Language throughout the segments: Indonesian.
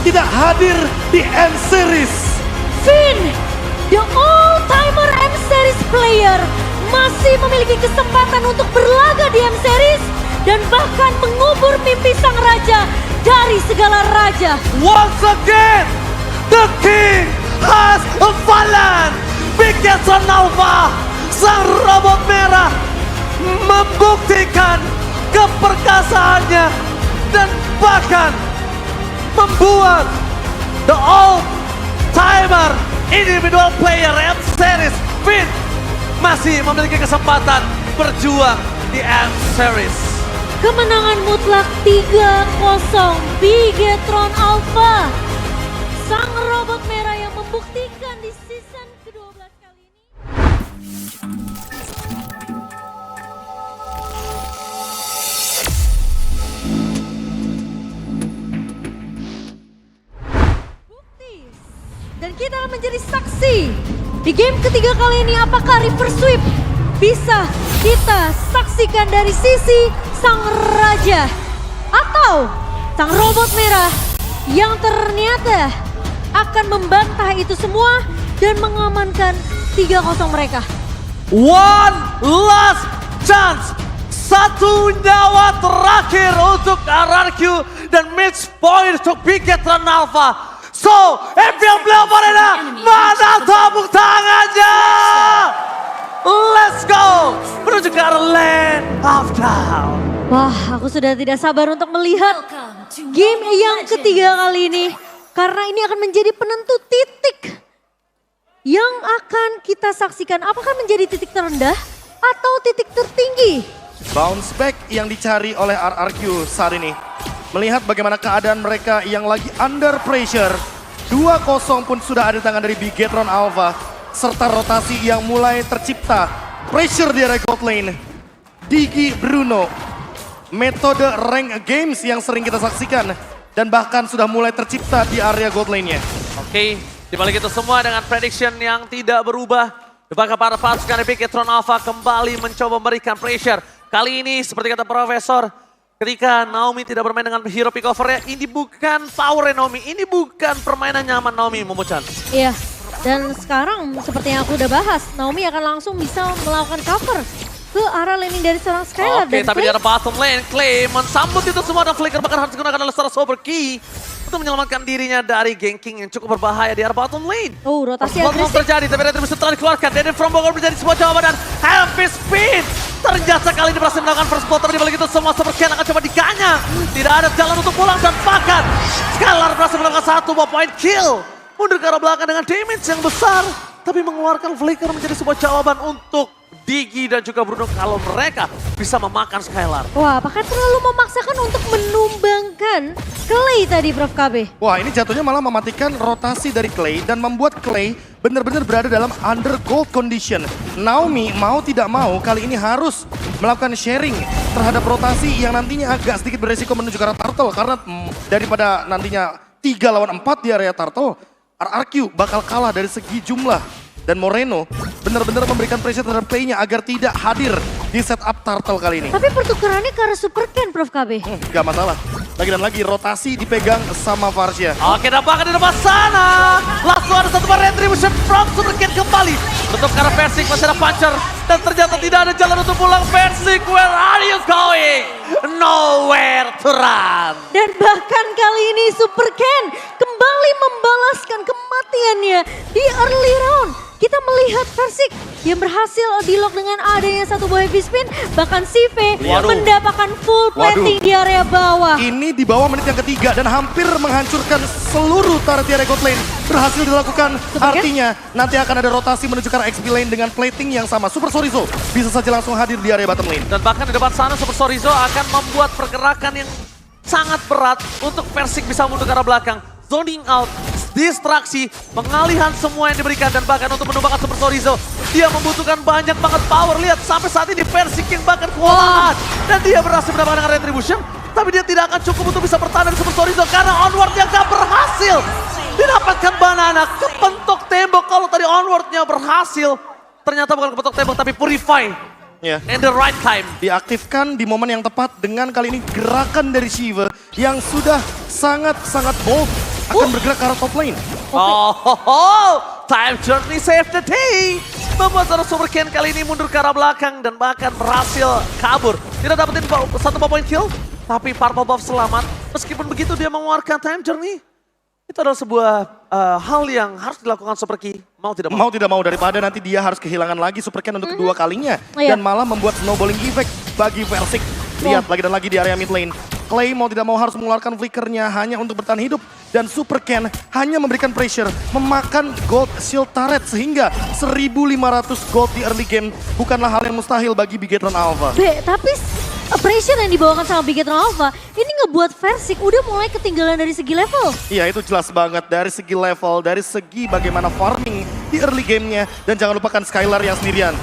tidak hadir di M-Series. Finn, the all-timer M-Series player, masih memiliki kesempatan untuk berlaga di M-Series dan bahkan mengubur mimpi sang raja dari segala raja. Once again, the king has fallen. Bigetron Alpha, sang robot merah, membuktikan keperkasaannya dan bahkan membuat the all-timer individual player M-Series Finn masih memiliki kesempatan berjuang di M-Series. Kemenangan mutlak 3-0 Bigetron Alpha. Sang robot merah yang membuktikan di season ke-12 kali ini. Bukti. Dan kita akan menjadi saksi di game ketiga kali ini, apakah reverse sweep bisa kita saksikan dari sisi sang raja atau sang robot merah yang ternyata akan membantah itu semua dan mengamankan 3-0 mereka. One last chance. Satu nyawa terakhir untuk RRQ dan match point untuk Bigetron Alpha. So, FPL Playoff Arena, mana tepuk tangannya? Let's go menuju ke arah Land of Down. Wah, aku sudah tidak sabar untuk melihat game yang ketiga kali ini. Karena ini akan menjadi penentu titik yang akan kita saksikan. Apakah menjadi titik terendah atau titik tertinggi? Bounce back yang dicari oleh RRQ saat ini. Melihat bagaimana keadaan mereka yang lagi under pressure. 2-0 pun sudah ada di tangan dari Bigetron Alpha. Serta rotasi yang mulai tercipta. Pressure di area gold lane. Digi Bruno. Metode rank games yang sering kita saksikan. Dan bahkan sudah mulai tercipta di area gold lane-nya. Oke, dibalik itu semua dengan prediction yang tidak berubah. Bahkan para pasukan Bigetron Alpha kembali mencoba memberikan pressure. Kali ini seperti kata Profesor, ketika Naomi tidak bermain dengan hero pick over-nya, ini bukan power Naomi, ini bukan permainan nyaman Naomi, Momochan. Iya, dan sekarang seperti yang aku udah bahas, Naomi akan langsung bisa melakukan cover ke arah laning dari seorang Skylar. Oke, tapi di arah bottom lane, Clay mensambut itu semua dan Flicker bahkan harus digunakan oleh seorang Sober Key untuk menyelamatkan dirinya dari ganking yang cukup berbahaya di arah bottom lane. Oh, rotasi Belum agresif. terjadi, tapi Retribution telah dikeluarkan. Daden from Bogor menjadi sebuah jawaban dan Heavy Spin. Ternyata kali ini berhasil melakukan first blood, tapi dibalik itu semua Sober Key akan coba diganyang. Tidak ada jalan untuk pulang dan bahkan Skylar berhasil melakukan satu point kill. Mundur ke arah belakang dengan damage yang besar. Tapi mengeluarkan Flicker menjadi sebuah jawaban untuk Digi dan juga Bruno kalau mereka bisa memakan Skylar. Wah, apakah terlalu memaksakan untuk menumbangkan Clay tadi, Prof. KB? Wah, ini jatuhnya malah mematikan rotasi dari Clay dan membuat Clay benar-benar berada dalam under gold condition. Naomi mau tidak mau kali ini harus melakukan sharing terhadap rotasi yang nantinya agak sedikit beresiko menuju ke arah Turtle. Karena daripada nantinya 3 lawan 4 di area Turtle, RRQ bakal kalah dari segi jumlah. Dan Moreno benar-benar memberikan pressure terhadap Clay-nya agar tidak hadir di setup Turtle kali ini. Tapi pertukarannya ke arah Super Ken, Prof. KB. Gak masalah. Lagi dan lagi rotasi dipegang sama Varsha. Oke, nampaknya di depan sana. Langsung ada satu Retribution from Super King kembali. Untuk ke arah Versik, masih ada Puncher. Dan ternyata tidak ada jalan untuk pulang. Versik, where are you going? Nowhere to run. Dan bahkan kali ini Super Ken kembali membalaskan kematiannya di early round. Kita melihat Versik yang berhasil di-lock dengan adanya satu buah heavy spin. Bahkan Sive mendapatkan full plating di area bawah. Ini di bawah menit yang ketiga dan hampir menghancurkan seluruh turret di area gold lane. Berhasil dilakukan, artinya nanti akan ada rotasi menuju ke arah XP lane dengan plating yang sama. Super Sorizo bisa saja langsung hadir di area bottom lane. Dan bahkan di depan sana Super Sorizo akan membuat pergerakan yang sangat berat untuk Versik bisa mundur ke arah belakang. Zoning out, distraksi, pengalihan semua yang diberikan dan bahkan untuk menumbangkan Super Sorizo. Dia membutuhkan banyak banget power. Lihat sampai saat ini Versik yang bahkan kewalahan. Dan dia berhasil mendapatkan dengan Retribution. Tapi dia tidak akan cukup untuk bisa bertahan dari Super Sorizo karena onward-nya gak berhasil. Didapatkan banana, kepentok tembok. Kalau tadi onward-nya berhasil, ternyata bukan kepentok tembok tapi Purify. Ya. In the right time. Diaktifkan di momen yang tepat dengan kali ini gerakan dari Shiva yang sudah sangat-sangat bold akan bergerak ke arah top lane. Time Journey save the day. Membuat seorang Super Ken kali ini mundur ke arah belakang dan bahkan berhasil kabur. Tidak dapetin satu point kill, tapi Purple Buff selamat. Meskipun begitu dia mengeluarkan Time Journey. Itu adalah sebuah hal yang harus dilakukan Super Ki, mau tidak mau. Mau tidak mau, daripada nanti dia harus kehilangan lagi Super Ken untuk kedua kalinya. Iya. Dan malah membuat snowballing effect bagi Versik. Lihat lagi dan lagi di area mid lane. Clay mau tidak mau harus mengeluarkan flickernya hanya untuk bertahan hidup. Dan Super Ken hanya memberikan pressure, memakan gold shield turret. Sehingga 1.500 gold di early game bukanlah hal yang mustahil bagi Bigetron Alpha. Tapi pressure yang dibawakan sama Bigetron Alpha ini ngebuat Versik udah mulai ketinggalan dari segi level. Iya, itu jelas banget dari segi level, dari segi bagaimana farming di early gamenya. Dan jangan lupakan Skylar yang sendirian.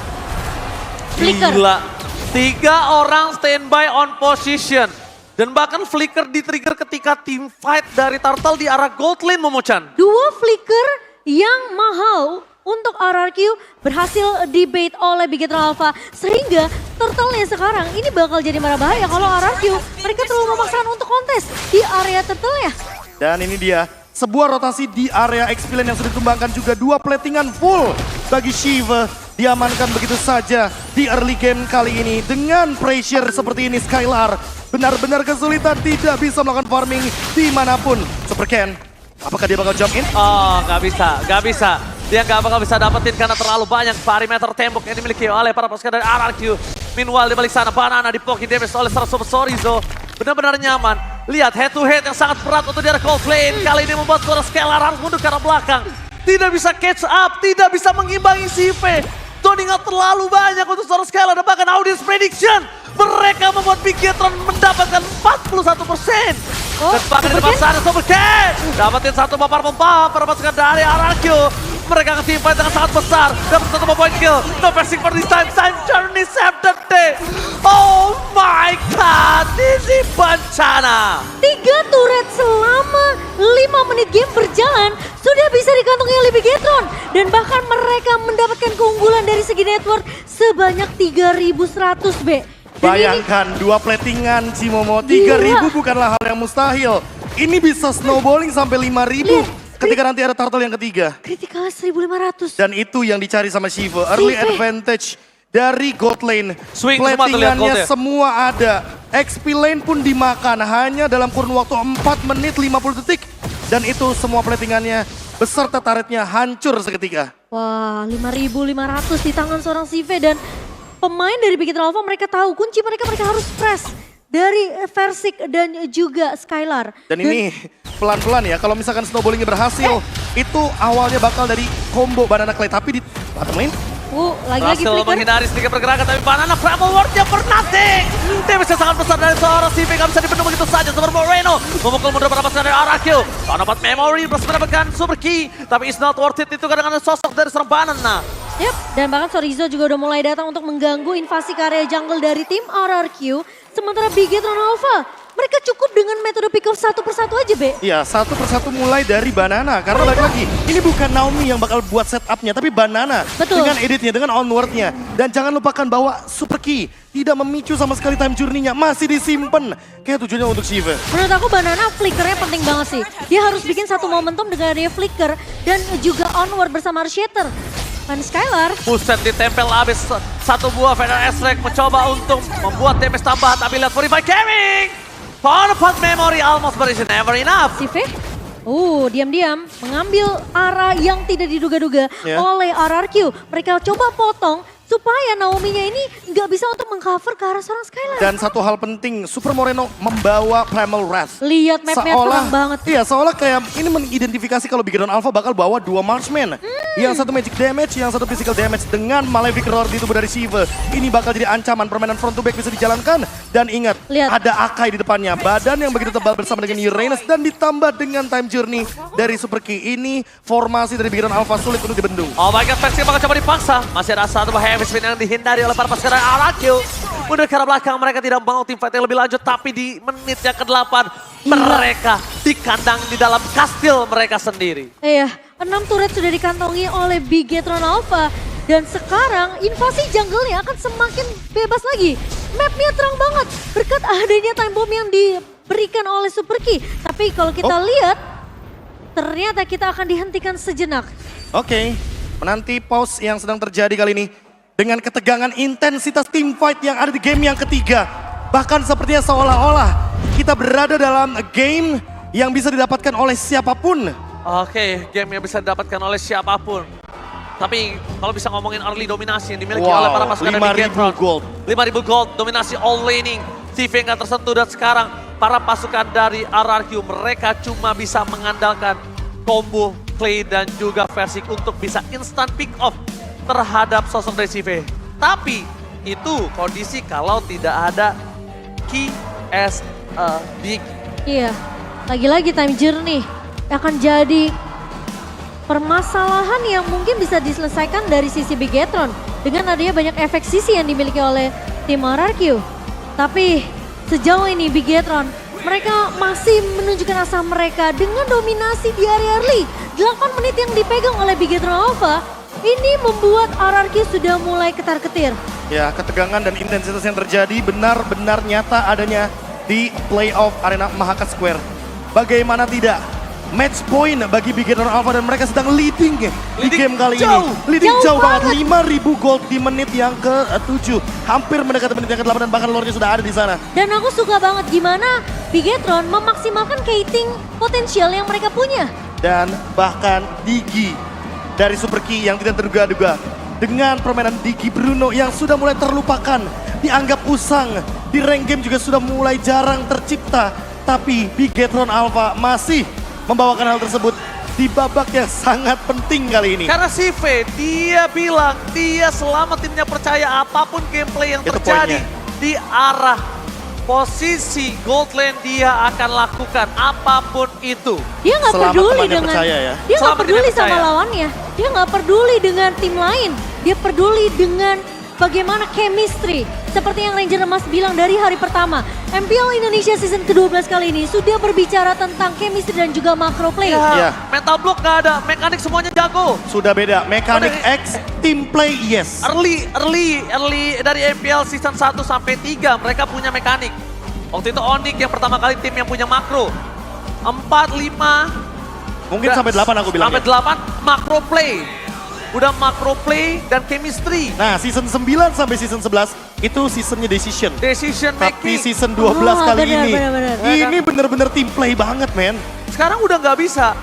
Flicker. Gila. 3 orang standby on position. Dan bahkan Flicker di-trigger ketika team fight dari Turtle di arah gold lane, Momochan. 2 flicker yang mahal untuk RRQ berhasil debate oleh Bigetron Alpha. Sehingga Turtle-nya sekarang ini bakal jadi marah bahaya kalau RRQ mereka terlalu memaksakan untuk kontes di area Turtle-nya. Dan ini dia, sebuah rotasi di area XP lane yang sudah ditumbangkan juga 2 platingan full bagi Shiva. Diamankan begitu saja di early game kali ini. Dengan pressure seperti ini Skylar benar-benar kesulitan, tidak bisa melakukan farming dimanapun. Super Ken, apakah dia bakal jump in? Oh, nggak bisa. Dia nggak bakal bisa dapetin karena terlalu banyak perimeter tembok yang dimiliki oleh para pasukan dari RRQ. Meanwhile di balik sana Banana dipoki damage oleh Super Sorizo. Benar-benar nyaman. Lihat head to head yang sangat berat untuk di arah cold lane. Kali ini membuat suara Skylar harus mundur ke arah belakang. Tidak bisa catch up, tidak bisa mengimbangi CV. Zoning out terlalu banyak untuk suara Skylar dan bahkan audience prediction. Mereka membuat Bigetron mendapatkan 41%. Dan bahkan di depan sana Super Ken dapetin satu papar pompa para pasukan dari RRQ. Mereka ke team fight dengan sangat besar. Dapat satu point kill. No passing for this time. Time Journey save the day. Oh my god, ini bencana. 3 turret selama 5 menit game berjalan sudah bisa dikantongi oleh Bigetron. Dan bahkan mereka mendapatkan keunggulan dari segi network sebanyak 3.100 B. Dan Bayangkan 2 platingan Cimomo, 3.000 bukanlah hal yang mustahil. Ini bisa snowballing sampai 5.000 ketika nanti ada turtle yang ketiga. Kritikalnya 1.500. Dan itu yang dicari sama Shiva, early advantage dari gold lane. Swing semua terlihat Platingannya gold ya. semua ada. XP lane pun dimakan hanya dalam kurun waktu 4 menit 50 detik. Dan itu semua platingannya beserta turretnya hancur seketika. Wah, 5.500 di tangan seorang CV dan pemain dari Bigetron Alpha mereka tahu kunci mereka harus press dari Versik dan juga Skylar. Dan ini pelan-pelan ya, kalau misalkan snowballingnya berhasil, itu awalnya bakal dari combo Banana Clay. Tapi di bottom lane, Lagi-lagi Berhasil flicker. menghindari sedikit pergerakan tapi Banana Primal Ward-nya for nothing. Damage sangat besar dari seorang CV, gak bisa dibendung begitu saja. Super Moreno memukul mundur para pasukan dari RRQ. Dapat memory, berhasil mendapatkan Super Key. Tapi it's not worth it, itu kadang-kadang sosok dari seorang Banana. Yap, dan bahkan Sorizo juga udah mulai datang untuk mengganggu invasi ke area jungle dari tim RRQ. Sementara Bigetron Alpha, mereka cukup dengan metode pick off satu persatu aja, Be. iya satu persatu mulai dari Banana. Karena balik lagi, ini bukan Naomi yang bakal buat setupnya, tapi Banana. Betul. Dengan editnya, dengan onwardnya. Dan jangan lupakan bahwa Super Key tidak memicu sama sekali time journey-nya. Masih disimpan. Kayak tujuannya untuk Shiva. Menurut aku Banana flickernya penting banget sih. Dia harus bikin satu momentum dengan dia flicker dan juga onward bersama Shatter. Dan Skylar. Buset ditempel habis satu buah Feather S-Rank mencoba untuk membuat damage tambahan tapi lihat Purify Gaming. Powerful memory almost but it's never enough. CV. Diam-diam mengambil arah yang tidak diduga-duga oleh RRQ. Mereka coba potong supaya Naomi-nya ini nggak bisa untuk mengcover ke arah seorang Skylar. Dan satu hal penting, Super Moreno membawa Primal Wrath. Lihat map-nya terang banget. Iya, seolah kayak ini mengidentifikasi kalau Bigetron Alpha bakal bawa 2 marksman. Yang satu magic damage, yang satu physical damage dengan Malefic Roar di tubuh dari Shiva. Ini bakal jadi ancaman, permainan front to back bisa dijalankan. Dan ingat, Lihat. ada Akai di depannya. Badan yang begitu tebal bersama dengan Uranus dan ditambah dengan time journey dari Super Key. Ini formasi dari Bigetron Alpha sulit untuk dibendung. Oh my god, Versik bakal coba dipaksa. Masih ada satu heavy spin yang dihindari oleh para pasukan RRQ. Mundur ke arah belakang, mereka tidak mau tim fight yang lebih lanjut. Tapi di menit yang ke-8, mereka di kandang di dalam kastil mereka sendiri. Iya, 6 turret sudah dikantongi oleh Bigetron Alpha. Dan sekarang invasi jungle-nya akan semakin bebas lagi. Map-nya terang banget berkat adanya time bomb yang diberikan oleh Super Key. Tapi kalau kita lihat, ternyata kita akan dihentikan sejenak. Oke, menanti pause yang sedang terjadi kali ini. Dengan ketegangan intensitas team fight yang ada di game yang ketiga. Bahkan sepertinya seolah-olah kita berada dalam game yang bisa didapatkan oleh siapapun. Oke, game yang bisa didapatkan oleh siapapun. Tapi kalau bisa ngomongin early dominasi yang dimiliki oleh para pasukan dari 5.000 Bigetron. gold. 5.000 gold, dominasi all laning. CV nggak tersentuh dan sekarang para pasukan dari RRQ mereka cuma bisa mengandalkan combo, Clay dan juga Versik untuk bisa instant pick off terhadap sosok dari CV. Tapi itu kondisi kalau tidak ada key as a big. Iya, lagi-lagi time journey akan jadi permasalahan yang mungkin bisa diselesaikan dari sisi Bigetron dengan adanya banyak efek sisi yang dimiliki oleh tim RRQ. Tapi sejauh ini Bigetron mereka masih menunjukkan asa mereka dengan dominasi di area early. 8 menit yang dipegang oleh Bigetron Alpha ini membuat RRQ sudah mulai ketar-ketir. Ya, ketegangan dan intensitas yang terjadi benar-benar nyata adanya di playoff arena Mahaka Square. Bagaimana tidak? Match point bagi Bigetron Alpha dan mereka sedang leading di game kali jauh. ini. Leading Jauh jauh banget, 5.000 gold di menit yang ke-7. Hampir mendekati menit yang ke-8 dan bahkan lordnya sudah ada di sana. Dan aku suka banget gimana Bigetron memaksimalkan kiting potensial yang mereka punya. Dan bahkan Digi dari Super Key yang tidak terduga-duga. Dengan permainan Digi Bruno yang sudah mulai terlupakan. Dianggap usang. Di rank game juga sudah mulai jarang tercipta. Tapi Bigetron Alpha masih membawakan hal tersebut di babak yang sangat penting kali ini. Karena CV dia bilang dia selama timnya percaya apapun gameplay yang Itu terjadi poinnya. di arah posisi gold lane dia akan lakukan apapun itu. Dia nggak Selama peduli temannya dengan percaya ya. dia nggak Selama peduli dia sama percaya. lawannya. Dia nggak peduli dengan tim lain. Dia peduli dengan bagaimana chemistry. Seperti yang Ranger Emas bilang dari hari pertama. MPL Indonesia season ke-12 kali ini sudah berbicara tentang chemistry dan juga macro play. Iya. Mental block nggak ada, mekanik semuanya jago. Sudah beda, mekanik Udah. X, team play yes. Early dari MPL season 1 sampai 3 mereka punya mekanik. Waktu itu Onyx yang pertama kali tim yang punya makro. 4, 5, Mungkin sampai 8 aku bilang. sampai 8 macro play. Udah macro play dan chemistry. Nah, season 9 sampai season 11 itu seasonnya decision. Decision Tapi making. season 12 Oh, kali benar, ini, benar. ini bener-bener team play banget, men. Sekarang udah nggak bisa.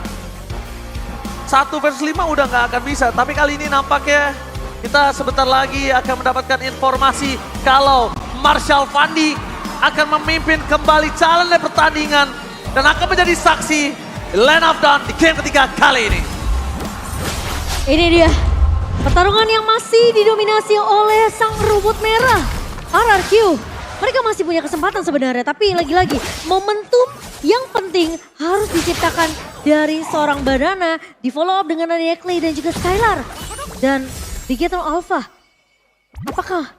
1 versus 5 udah nggak akan bisa. Tapi kali ini nampaknya kita sebentar lagi akan mendapatkan informasi kalau Marshall Fandi akan memimpin kembali challenge pertandingan dan akan menjadi saksi Land of Dawn di game ketiga kali ini. Ini dia pertarungan yang masih didominasi oleh sang rumput merah RRQ. Mereka masih punya kesempatan sebenarnya, tapi lagi-lagi momentum yang penting harus diciptakan dari seorang Banana, di follow up dengan adanya Clay dan juga Skylar. Dan Bigetron Alpha, apakah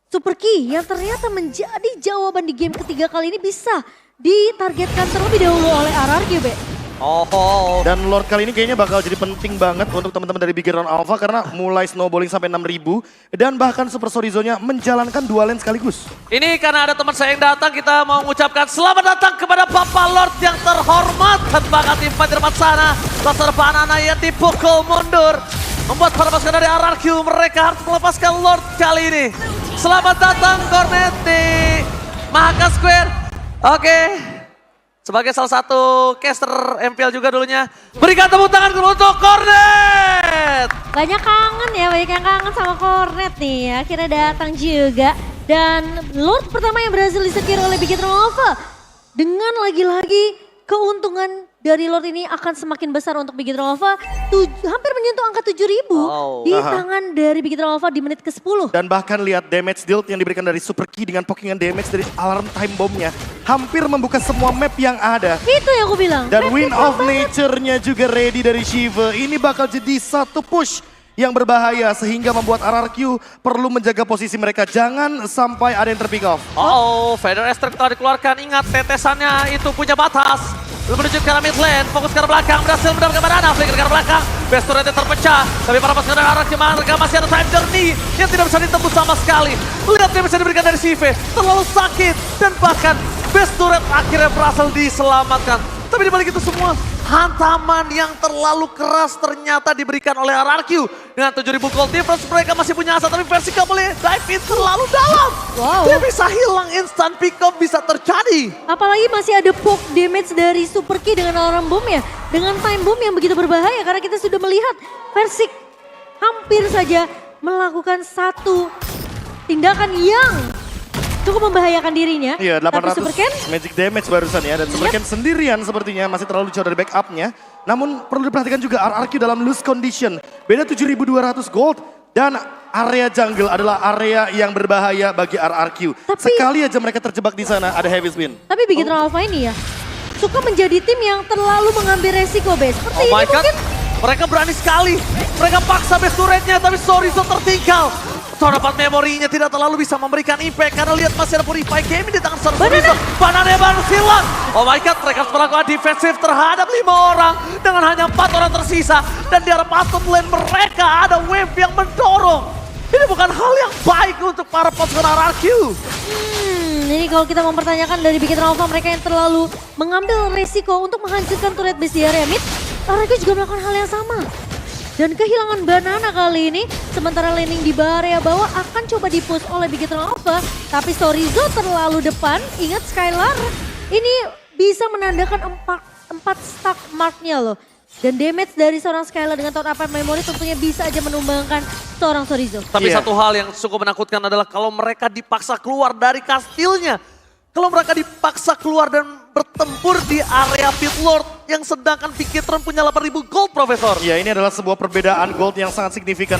Super Key yang ternyata menjadi jawaban di game ketiga kali ini bisa ditargetkan terlebih dahulu oleh RRQ, Be? Oh, Dan Lord kali ini kayaknya bakal jadi penting banget untuk teman-teman dari Bigetron Alpha karena mulai snowballing sampai 6.000 dan bahkan Super Sorizo-nya menjalankan 2 lane sekaligus. ini karena ada teman saya yang datang, kita mau mengucapkan selamat datang kepada Papa Lord yang terhormat. Dan bahkan tim fight di depan sana, Laser Banana yang dipukul mundur. Membuat para pasukan dari RRQ mereka harus melepaskan Lord kali ini. Selamat datang Cornet di Mahaka Square. Oke, sebagai salah satu caster MPL juga dulunya, berikan tepuk tangan untuk Cornet. Banyak kangen ya, banyak yang kangen sama Cornet nih. Akhirnya datang juga. Dan Lord pertama yang berhasil disecure oleh Bigetron Alpha. Dengan lagi-lagi keuntungan dari Lord ini akan semakin besar untuk Bigetron Alpha. Hampir menyentuh angka 7.000 Wow. di Aha. tangan dari Bigetron Alpha di menit ke-10. Dan bahkan lihat damage deal yang diberikan dari Super Key dengan pokingan damage dari alarm time bomb-nya. Hampir membuka semua map yang ada. Itu yang aku bilang. Dan Map Wind keren of banget. Nature-nya juga ready dari Shiva. Ini bakal jadi satu push yang berbahaya sehingga membuat RRQ perlu menjaga posisi mereka. Jangan sampai ada yang terpick off. Feather Extract telah dikeluarkan. Ingat tetesannya itu punya batas. Menuju ke arah mid lane, fokus ke arah belakang, berhasil mendapatkan Banana, flicker ke arah belakang. Best turretnya terpecah, tapi para pasukan dari RRQ mereka masih ada time journey yang tidak bisa ditembus sama sekali. Lihat yang bisa diberikan dari CV, terlalu sakit. Dan bahkan best turret akhirnya berhasil diselamatkan. Tapi dibalik itu semua, hantaman yang terlalu keras ternyata diberikan oleh RRQ. Dengan 7.000 gold difference mereka masih punya asa, tapi versi gak boleh dive in terlalu dalam. Wow. Dia bisa hilang instant pick up bisa terjadi. Apalagi masih ada poke damage dari Super Key dengan alarm bomb ya. Dengan time bomb yang begitu berbahaya karena kita sudah melihat Versik hampir saja melakukan satu tindakan yang cukup membahayakan dirinya. Iya, Tapi 800 Super Ken magic damage barusan ya. Dan Super Ken sendirian sepertinya masih terlalu jauh dari backupnya. Namun perlu diperhatikan juga RRQ dalam loose condition. Beda 7.200 gold. Dan area jungle adalah area yang berbahaya bagi RRQ. Sekali aja mereka terjebak di sana, ada heavy spin. Tapi Bigetron Alpha ini ya suka menjadi tim yang terlalu mengambil resiko, Be. Seperti Oh ini my god, mungkin. mereka berani sekali. Mereka paksa base turretnya, tapi Sorizo tertinggal. So dapat memorinya tidak terlalu bisa memberikan impact karena lihat masih ada Purify Gaming di tangan Sorizo. Banana baru silang. Oh my god, mereka harus melakukan defensif terhadap 5 orang dengan hanya 4 orang tersisa. Dan di arah bottom lane mereka ada wave yang mendorong. Ini bukan hal yang baik untuk para pasukan RRQ. Ini kalau kita mempertanyakan dari Bigetron Alpha, mereka yang terlalu mengambil resiko untuk menghancurkan turret base di area mid. RRQ juga melakukan hal yang sama. Dan kehilangan banana kali ini, sementara laning di area bawah akan coba dipush oleh Bigetron Alpha. Tapi Sorizo terlalu depan, ingat Skylar, ini bisa menandakan 4 stack marknya loh. Dan damage dari seorang Skylar dengan top up memory tentunya bisa aja menumbangkan seorang Sorizo. Tapi Iya. satu hal yang cukup menakutkan adalah kalau mereka dipaksa keluar dari kastilnya. Kalau mereka dipaksa keluar dan bertempur di area Pit Lord yang sedangkan Bigetron punya 8.000 gold, Profesor. Ya, ini adalah sebuah perbedaan gold yang sangat signifikan.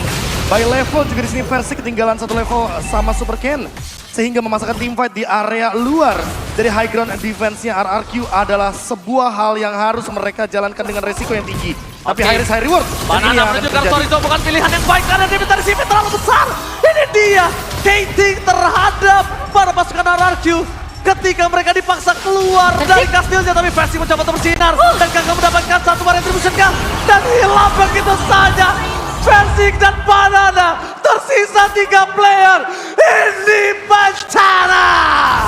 By level juga di sini versi ketinggalan satu level sama Super Ken. Sehingga memasakkan teamfight di area luar dari high ground defense-nya RRQ adalah sebuah hal yang harus mereka jalankan dengan resiko yang tinggi. Tapi Oke. high risk high reward. Dan ini Banana yang akan menunjukkan terjadi. Sorizo bukan pilihan yang baik karena damage dari CV terlalu besar. Ini dia, gating terhadap para pasukan RRQ. Ketika mereka dipaksa keluar dari kastilnya, tapi versi mencoba untuk bersinar. Dan gagal mendapatkan satu varian retribution gun. Dan hilang begitu saja. Versik dan Banana tersisa 3 player. Ini bencana.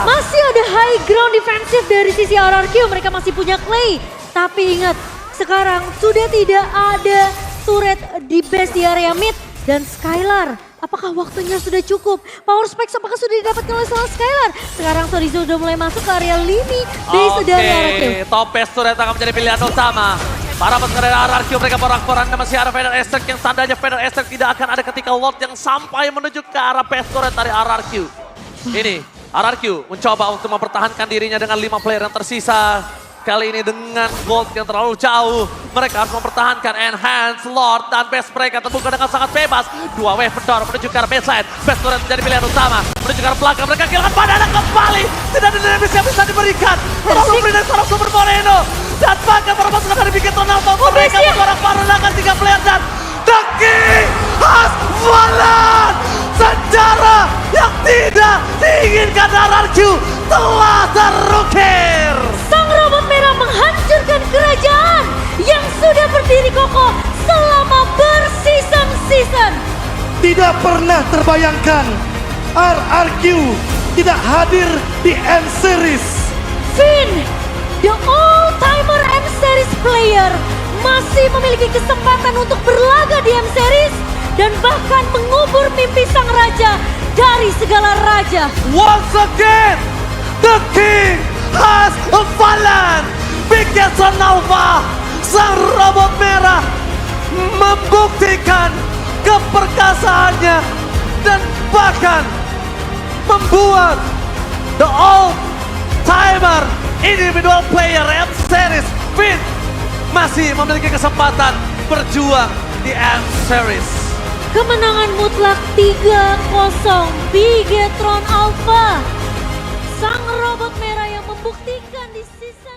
Masih ada high ground defensif dari sisi RRQ, mereka masih punya Clay. Tapi ingat, sekarang sudah tidak ada turret di base di area mid. Dan Skylar, apakah waktunya sudah cukup? Power Spikes apakah sudah didapatkan oleh seorang Skylar? Sekarang Sorizo sudah mulai masuk ke area lini base dari RRQ. Top base turret akan menjadi pilihan utama. Para pasukan dari RRQ mereka porak-poranda masih ada Feather Aster yang tandanya Feather Aster tidak akan ada ketika Lord yang sampai menuju ke arah base turret dari RRQ. Ini RRQ mencoba untuk mempertahankan dirinya dengan 5 player yang tersisa. Kali ini dengan gold yang terlalu jauh. Mereka harus mempertahankan Enhance, Lord, dan base mereka terbuka dengan sangat bebas. 2 wave mendorong menuju ke arah baseline. Base turret menjadi pilihan utama. Menuju ke arah belakang, mereka kehilangan Banana kembali. Tidak ada damage yang bisa diberikan. Terlalu berikan seorang Super Moreno. Dan bahkan para pasukan dari Bigetron Alpha. Mereka memporak-porandakan 3 player dan The King has fallen. Sejarah yang tidak diinginkan RRQ telah terukir. Sang robot merah menghancurkan kerajaan yang sudah berdiri kokoh selama berseason-season. Tidak pernah terbayangkan RRQ tidak hadir di M-Series. Finn, the all-timer M-Series player, masih memiliki kesempatan untuk berlaga di M-Series dan bahkan mengubur mimpi sang raja dari segala raja. Once again, the King has fallen. Bigetron Alpha, sang robot merah, membuktikan keperkasaannya dan bahkan membuat the all-timer individual player M-Series Finn masih memiliki kesempatan berjuang di M-Series. Kemenangan mutlak 3-0 Bigetron Alpha. Sang robot merah yang membuktikan di season